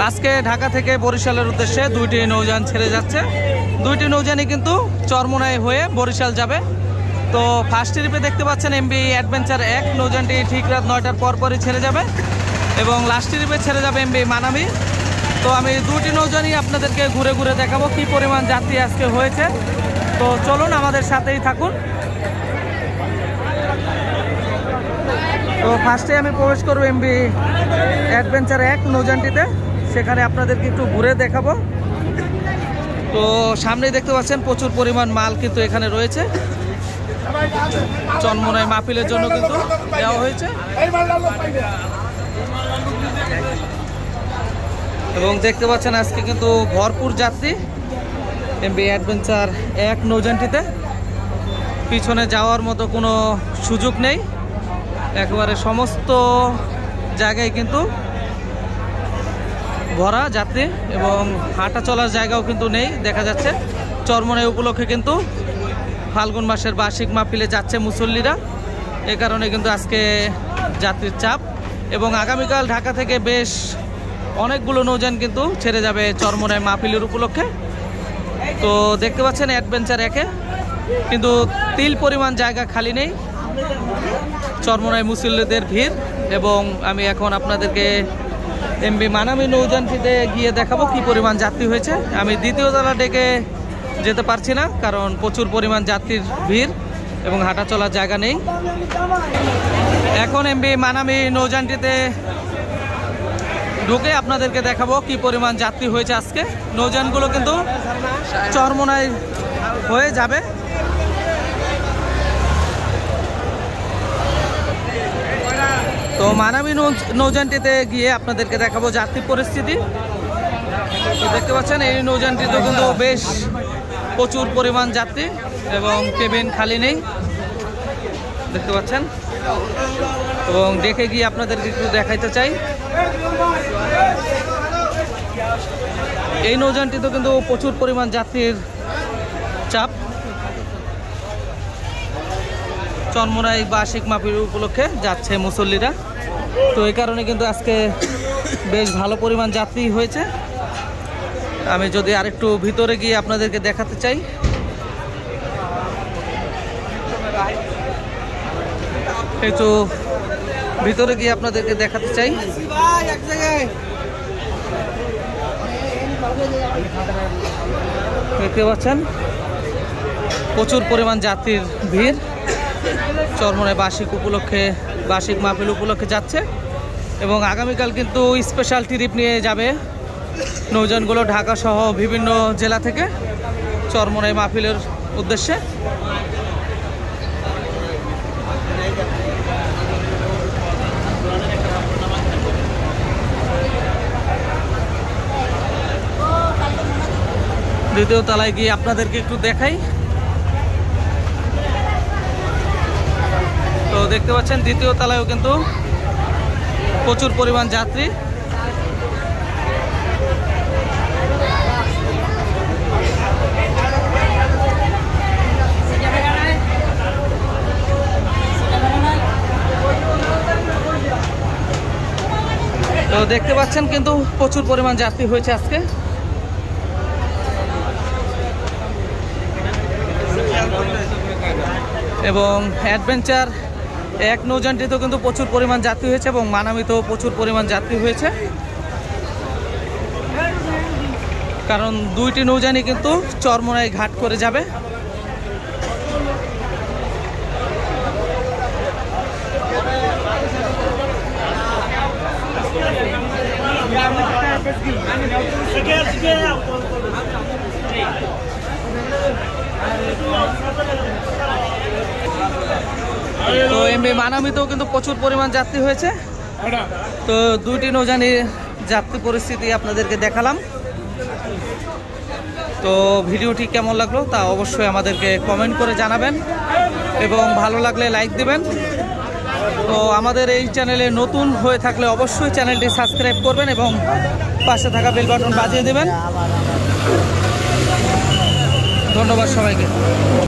আজকে ঢাকা থেকে বরিশালের উদ্দেশ্যে দুইটি নৌযান ছেড়ে যাচ্ছে। দুইটি নৌযানই কিন্তু চরমোনাই হয়ে বরিশাল যাবে। তো ফার্স্ট ট্রিপে দেখতে পাচ্ছেন এমবি অ্যাডভেঞ্চার 1 নৌযানটি ঠিক রাত 9টার পরপরই ছেড়ে যাবে এবং লাস্ট ট্রিপে ছেড়ে যাবে এমবি মানামি। তো আমি দুটি নৌযানই আপনাদেরকে ঘুরে ঘুরে দেখাবো কি পরিমাণ যাত্রী আজকে হয়েছে। তো চলুন আমাদের সাথেই থাকুন। তো ফার্স্টে আমি প্রবেশ করবো এমবি অ্যাডভেঞ্চার 1 নৌযানটিতে, সেখানে আপনাদেরকে একটু ঘুরে দেখাবো। তো সামনেই দেখতে পাচ্ছেন প্রচুর পরিমাণ মাল কিন্তু এখানে রয়েছে, চরমোনাই মাহফিলের জন্য কিন্তু দেওয়া হয়েছে। এবং দেখতে পাচ্ছেন আজকে কিন্তু ভরপুর যাত্রী এমবি অ্যাডভেঞ্চার 1 নৌযানটিতে। পিছনে যাওয়ার মতো কোনো সুযোগ নেই, একেবারে সমস্ত জায়গায় কিন্তু ভরা যাত্রী এবং হাঁটা চলার জায়গাও কিন্তু নেই দেখা যাচ্ছে। চরমোনাই উপলক্ষে কিন্তু ফাল্গুন মাসের বার্ষিক মাহফিলে যাচ্ছে মুসল্লিরা, এ কারণে কিন্তু আজকে যাত্রীর চাপ। এবং আগামীকাল ঢাকা থেকে বেশ অনেকগুলো নৌযান কিন্তু ছেড়ে যাবে চরমোনাই মাহফিলের উপলক্ষে। তো দেখতে পাচ্ছেন অ্যাডভেঞ্চার 1-এ কিন্তু তিল পরিমাণ জায়গা খালি নেই, চরমোনাই মুসল্লিদের ভিড়। এবং আমি এখন আপনাদেরকে এমবি মানামি নৌযানটিতে গিয়ে দেখাবো কি পরিমাণ যাত্রী হয়েছে। আমি দ্বিতীয় তলা ডেকে যেতে পারছি না, কারণ প্রচুর পরিমাণ যাত্রীর ভিড় এবং হাঁটা চলার জায়গা নেই। এখন এমবি মানামি নৌযানটিতে ঢুকে আপনাদেরকে দেখাবো কি পরিমাণ যাত্রী হয়েছে আজকে। নৌযানগুলো কিন্তু চরমোনাই হয়ে যাবে। তো মানামি নৌযানটিতে গিয়ে আপনাদেরকে দেখাবো যাত্রী পরিস্থিতি। তো দেখতে পাচ্ছেন এই নৌযানটিতে কিন্তু বেশ প্রচুর পরিমাণ যাত্রী এবং কেবিন খালি নেই দেখতে পাচ্ছেন। এবং দেখে গিয়ে আপনাদেরকে একটু দেখাইতে চাই, এই নৌযানটিতে কিন্তু প্রচুর পরিমাণ যাত্রীর চাপ। চরমোনাই বার্ষিক মাহফিল উপলক্ষে যাচ্ছে মুসল্লিরা, তো এই কারণে কিন্তু আজকে বেশ ভালো পরিমাণ যাত্রী হয়েছে। আমি যদি আরেকটু ভিতরে গিয়ে আপনাদেরকে দেখাতে চাই, একটু ভিতরে গিয়ে আপনাদেরকে দেখাতে চাই। দেখতে পাচ্ছেন প্রচুর পরিমাণ যাত্রীর ভিড় চরমোনাই বার্ষিক মাহফিল উপলক্ষে যাচ্ছে। এবং আগামীকাল কিন্তু স্পেশাল ট্রিপ নিয়ে যাবে নৌযানগুলো ঢাকা সহ বিভিন্ন জেলা থেকে চরমোনাই মাহফিলের উদ্দেশ্যে। দ্বিতীয় তলায় গিয়ে আপনাদেরকে একটু দেখাই। তো দেখতে পাচ্ছেন দ্বিতীয় তলায়ও কিন্তু প্রচুর পরিমাণ যাত্রী। তো দেখতে পাচ্ছেন কিন্তু প্রচুর পরিমাণ যাত্রী হয়েছে আজকে। এবং অ্যাডভেঞ্চার 1 নৌযানটিতেও কিন্তু প্রচুর পরিমাণ যাত্রী হয়েছে এবং মানামিতেও প্রচুর পরিমাণ যাত্রী হয়েছে, কারণ দুইটি নৌযানই কিন্তু চরমোনাই ঘাট করে যাবে। তো এমবি মানামিতেও কিন্তু প্রচুর পরিমাণ যাত্রী হয়েছে। তো দুইটি নৌযানের যাত্রী পরিস্থিতি আপনাদেরকে দেখালাম। তো ভিডিওটি কেমন লাগলো তা অবশ্যই আমাদেরকে কমেন্ট করে জানাবেন এবং ভালো লাগলে লাইক দিবেন। তো আমাদের এই চ্যানেলে নতুন হয়ে থাকলে অবশ্যই চ্যানেলটি সাবস্ক্রাইব করবেন এবং পাশে থাকা বেল বাটন বাজিয়ে দেবেন। ধন্যবাদ সবাইকে।